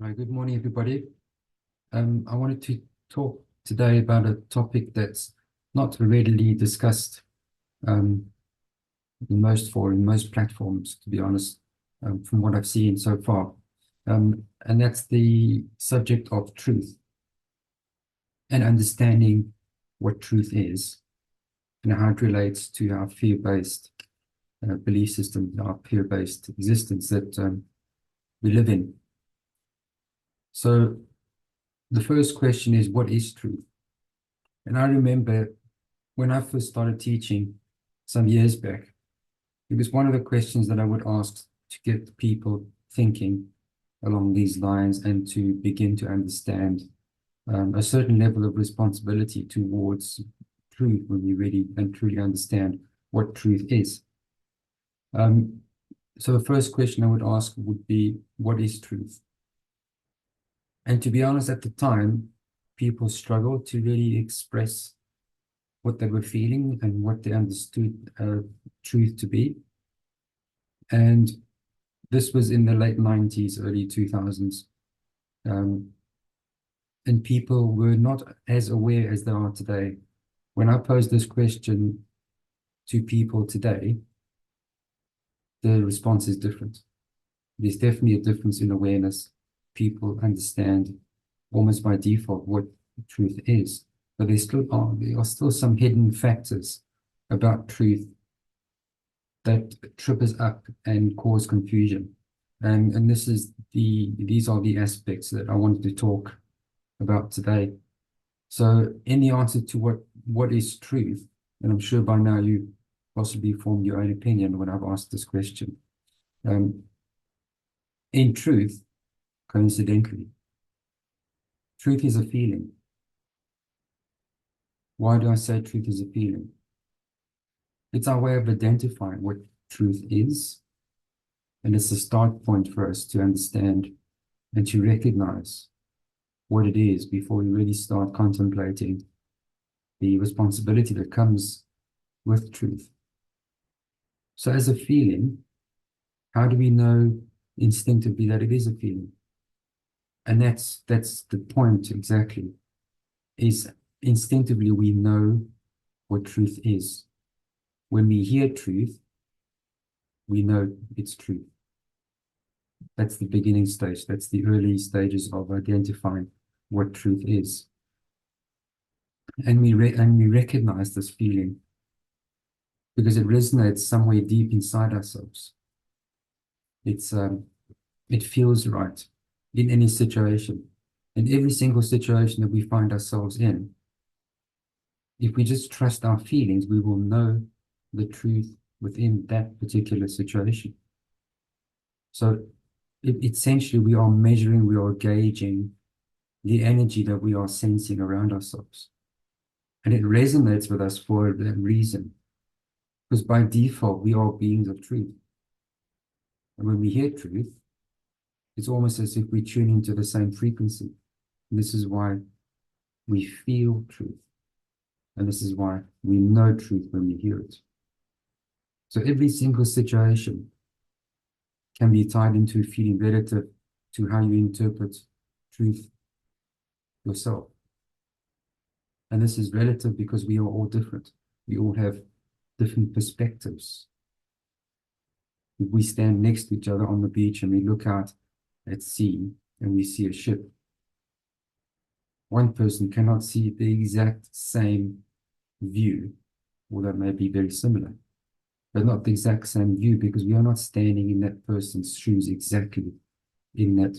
Hi, good morning, everybody. I wanted to talk today about a topic that's not readily discussed um, in most platforms, to be honest, from what I've seen so far. And that's the subject of truth and understanding what truth is and how it relates to our fear-based belief system, our fear-based existence that we live in. So the first question is, what is truth? And I remember when I first started teaching some years back, it was one of the questions that I would ask to get people thinking along these lines and to begin to understand a certain level of responsibility towards truth when we really and truly understand what truth is. So the first question I would ask would be, what is truth? And to be honest, at the time, people struggled to really express what they were feeling and what they understood truth to be. And this was in the late 90s, early 2000s. And people were not as aware as they are today. When I pose this question to people today, the response is different. There's definitely a difference in awareness. People understand almost by default what truth is, but there are still some hidden factors about truth that trip us up and cause confusion. And these are the aspects that I wanted to talk about today. So in the answer to what is truth, and I'm sure by now you possibly formed your own opinion when I've asked this question. In truth, coincidentally, truth is a feeling. Why do I say truth is a feeling? It's our way of identifying what truth is, and it's a start point for us to understand and to recognize what it is before we really start contemplating the responsibility that comes with truth. So as a feeling, how do we know instinctively that it is a feeling? And that's the point exactly, is instinctively we know what truth is. When we hear truth, we know it's truth. That's the beginning stage. That's the early stages of identifying what truth is. And we recognize this feeling because it resonates somewhere deep inside ourselves. It feels right in any situation. In every single situation that we find ourselves in, if we just trust our feelings, we will know the truth within that particular situation. So essentially, we are measuring, we are gauging the energy that we are sensing around ourselves. And it resonates with us for that reason. Because by default, we are beings of truth. And when we hear truth, it's almost as if we tune into the same frequency. And this is why we feel truth. And this is why we know truth when we hear it. So every single situation can be tied into a feeling relative to how you interpret truth yourself. And this is relative because we are all different. We all have different perspectives. If we stand next to each other on the beach and we look out at sea and we see a ship, one person cannot see the exact same view, although it may be very similar, but not the exact same view because we are not standing in that person's shoes exactly in that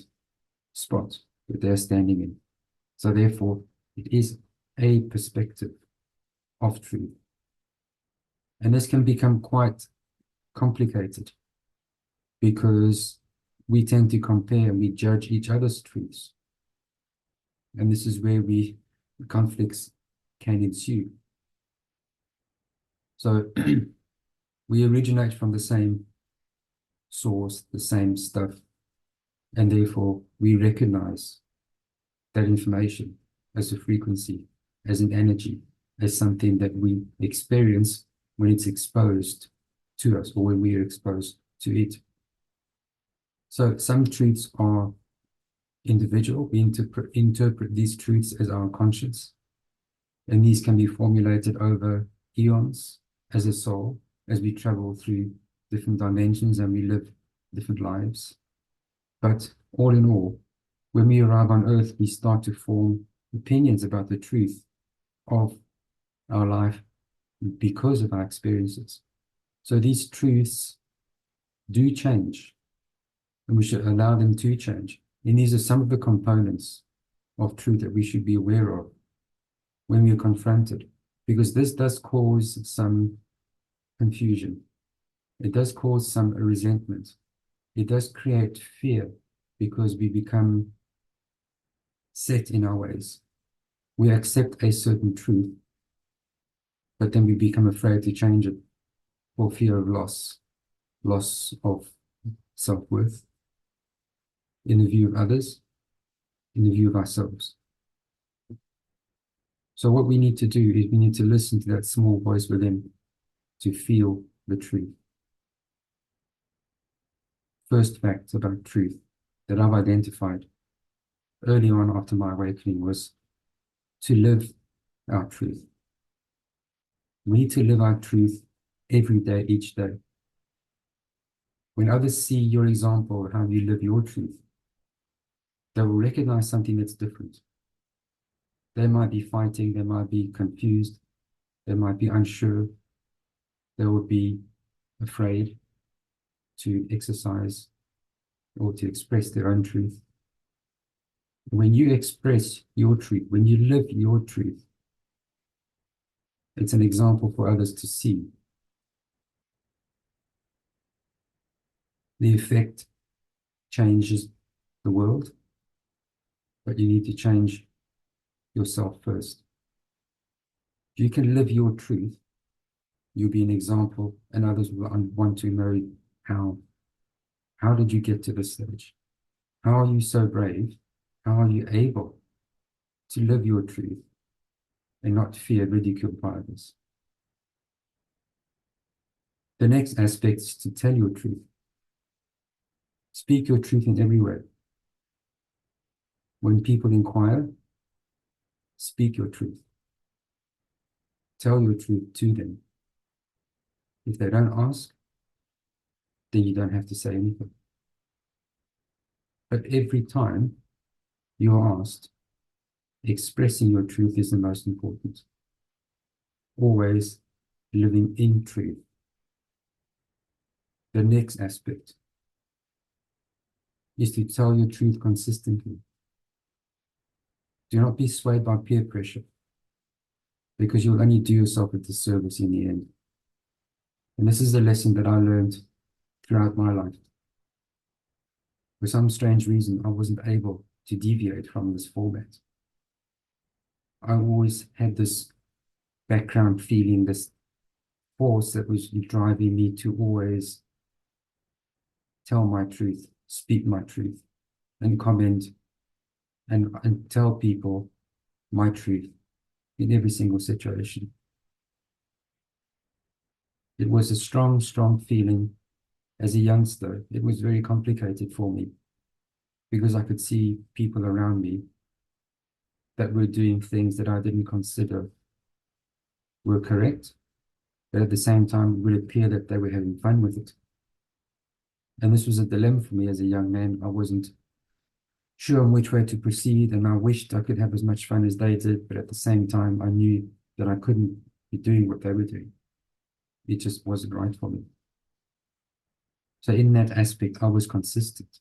spot that they're standing in. So therefore, it is a perspective of truth. And this can become quite complicated because we tend to compare and we judge each other's truths. And this is where conflicts can ensue. So we originate from the same source, the same stuff, and therefore we recognize that information as a frequency, as an energy, as something that we experience when it's exposed to us or when we are exposed to it. So some truths are individual. We interpret these truths as our conscience, and these can be formulated over eons as a soul, as we travel through different dimensions and we live different lives. But all in all, when we arrive on earth, we start to form opinions about the truth of our life because of our experiences. So these truths do change, and we should allow them to change. And these are some of the components of truth that we should be aware of when we are confronted, because this does cause some confusion. It does cause some resentment. It does create fear because we become set in our ways. We accept a certain truth, but then we become afraid to change it for fear of loss of self-worth in the view of others, in the view of ourselves. So what we need to do is we need to listen to that small voice within to feel the truth. First fact about truth that I've identified early on after my awakening was to live our truth. We need to live our truth every day, each day. When others see your example of how you live your truth, they will recognize something that's different. They might be fighting, they might be confused, they might be unsure, they will be afraid to exercise or to express their own truth. When you express your truth, when you live your truth, it's an example for others to see. The effect changes the world, but you need to change yourself first. If you can live your truth, you'll be an example, and others will want to know how. How did you get to this stage? How are you so brave? How are you able to live your truth and not fear ridicule by others? The next aspect is to tell your truth. Speak your truth in every way. When people inquire, speak your truth. Tell your truth to them. If they don't ask, then you don't have to say anything. But every time you are asked, expressing your truth is the most important. Always living in truth. The next aspect is to tell your truth consistently. Do not be swayed by peer pressure, because you'll only do yourself a disservice in the end. And this is a lesson that I learned throughout my life. For some strange reason, I wasn't able to deviate from this format. I always had this background feeling, this force that was driving me to always tell my truth, speak my truth, and comment and tell people my truth in every single situation. It was a strong, strong feeling as a youngster. It was very complicated for me because I could see people around me that were doing things that I didn't consider were correct, but at the same time, it would appear that they were having fun with it. And this was a dilemma for me as a young man. I wasn't sure on which way to proceed, and I wished I could have as much fun as they did, but at the same time, I knew that I couldn't be doing what they were doing. It just wasn't right for me. So in that aspect, I was consistent.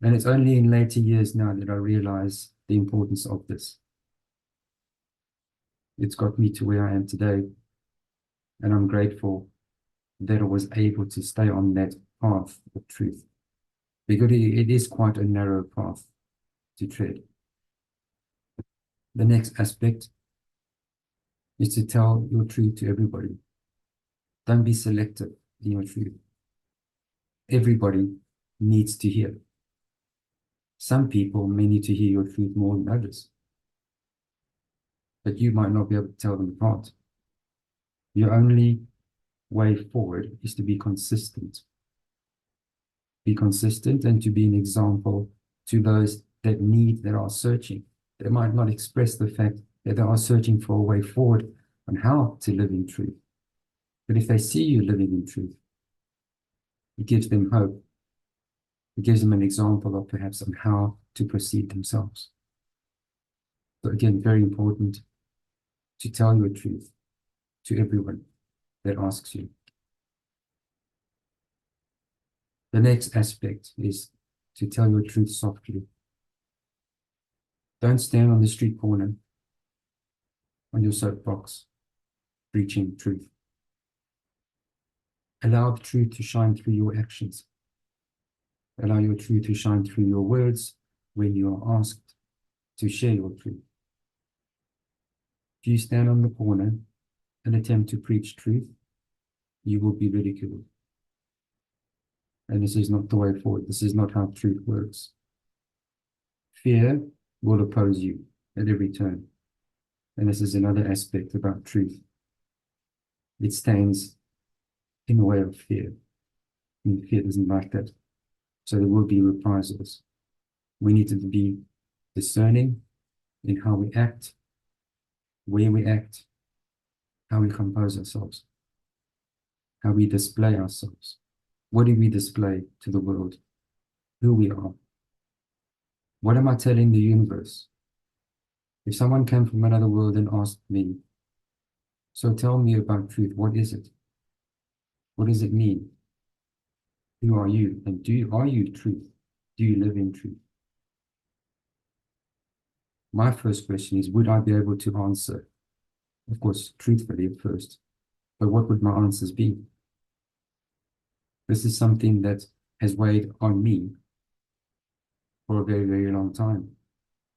And it's only in later years now that I realize the importance of this. It's got me to where I am today, and I'm grateful that I was able to stay on that path of truth, because it is quite a narrow path to tread. The next aspect is to tell your truth to everybody. Don't be selective in your truth. Everybody needs to hear. Some people may need to hear your truth more than others, but you might not be able to tell them apart. Your only way forward is to be consistent. Be consistent and to be an example to those that need, that are searching. They might not express the fact that they are searching for a way forward on how to live in truth. But if they see you living in truth, it gives them hope. It gives them an example of perhaps on how to proceed themselves. So again, very important to tell your truth to everyone that asks you. The next aspect is to tell your truth softly. Don't stand on the street corner on your soapbox preaching truth. Allow the truth to shine through your actions. Allow your truth to shine through your words when you are asked to share your truth. If you stand on the corner and attempt to preach truth, you will be ridiculed. And this is not the way forward. This is not how truth works. Fear will oppose you at every turn. And this is another aspect about truth. It stands in the way of fear. And fear doesn't like that. So there will be reprisals. We need to be discerning in how we act, where we act, how we compose ourselves, how we display ourselves. What do we display to the world? Who we are. What am I telling the universe? If someone came from another world and asked me, so tell me about truth, what is it? What does it mean? Who are you? And are you truth? Do you live in truth? My first question is, would I be able to answer? Of course, truthfully at first. But what would my answers be? This is something that has weighed on me for a very, very long time.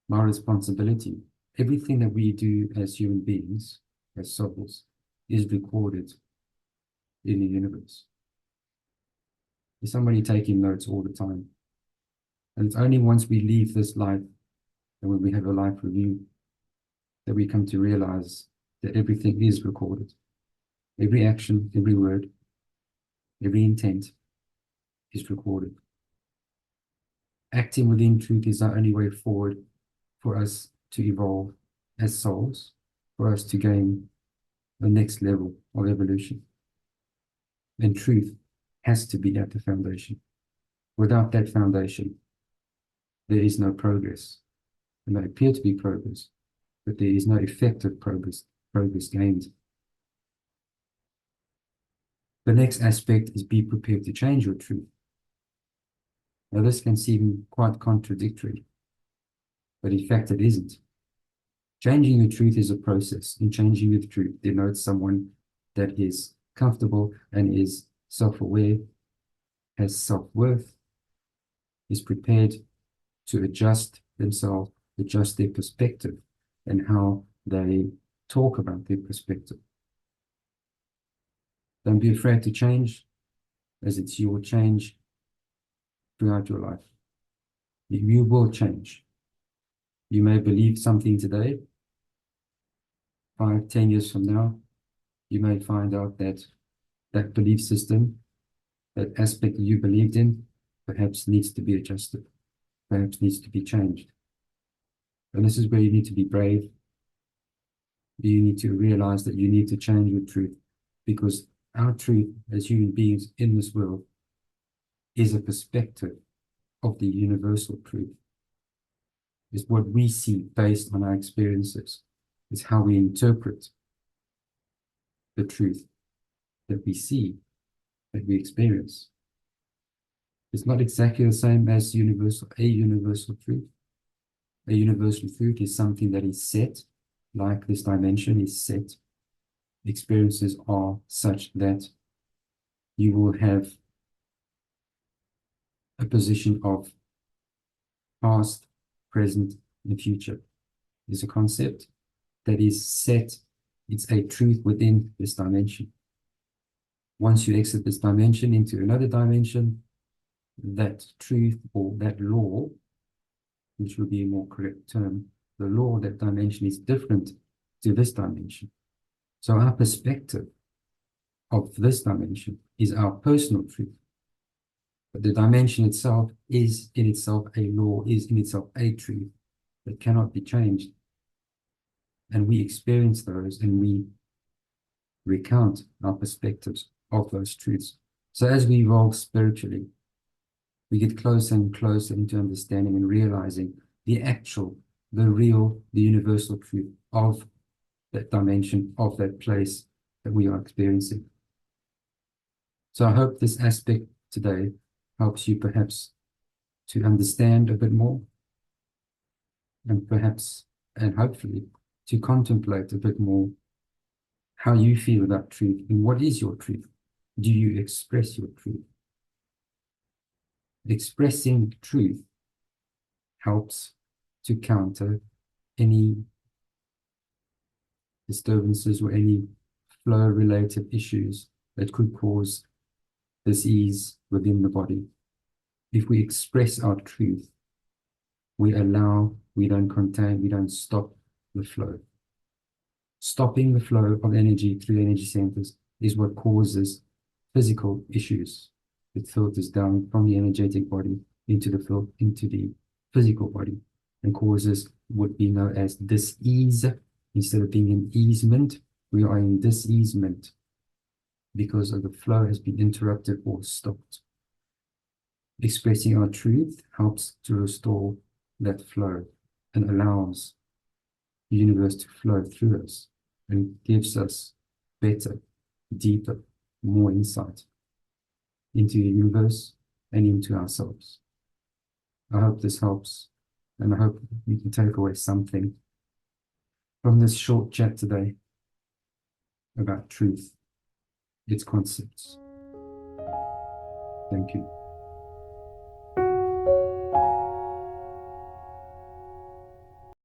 My responsibility. Everything that we do as human beings, as souls, is recorded in the universe. There's somebody taking notes all the time. And it's only once we leave this life and when we have a life review that we come to realize that everything is recorded. Every action, every word, every intent is recorded. Acting within truth is our only way forward for us to evolve as souls, for us to gain the next level of evolution. And truth has to be at the foundation. Without that foundation, there is no progress. It may appear to be progress, but there is no effective progress gained. The next aspect is be prepared to change your truth. Now, this can seem quite contradictory, but in fact, it isn't. Changing your truth is a process, and changing your truth denotes someone that is comfortable and is self-aware, has self-worth, is prepared to adjust themselves, adjust their perspective, and how they talk about their perspective. Don't be afraid to change, as it's your change throughout your life. You will change. You may believe something today. 5, 10 years from now, you may find out that that belief system, that aspect that you believed in, perhaps needs to be adjusted, perhaps needs to be changed. And this is where you need to be brave. You need to realize that you need to change your truth, because our truth as human beings in this world is a perspective of the universal truth. It's what we see based on our experiences. It's how we interpret the truth that we see, that we experience. It's not exactly the same as a universal truth. A universal truth is something that is set, like this dimension is set. Experiences are such that you will have a position of past, present, and future. It's a concept that is set. It's a truth within this dimension. Once you exit this dimension into another dimension, that truth or that law, which would be a more correct term, the law of that dimension is different to this dimension. So our perspective of this dimension is our personal truth. But the dimension itself is in itself a law, is in itself a truth that cannot be changed. And we experience those and we recount our perspectives of those truths. So as we evolve spiritually, we get closer and closer into understanding and realizing the actual, the real, the universal truth of that dimension, of that place that we are experiencing. So I hope this aspect today helps you perhaps to understand a bit more, and perhaps, and hopefully, to contemplate a bit more how you feel about truth and what is your truth. Do you express your truth? Expressing truth helps to counter any disturbances or any flow-related issues that could cause disease within the body. If we express our truth, we allow, we don't contain, we don't stop the flow. Stopping the flow of energy through energy centers is what causes physical issues. It filters down from the energetic body into the physical body and causes what we know as dis-ease. Instead of being in easement, we are in dis-easement because of the flow has been interrupted or stopped. Expressing our truth helps to restore that flow and allows the universe to flow through us and gives us better, deeper, more insight into the universe and into ourselves. I hope this helps, and I hope you can take away something from this short chat today about truth, its concepts. Thank you.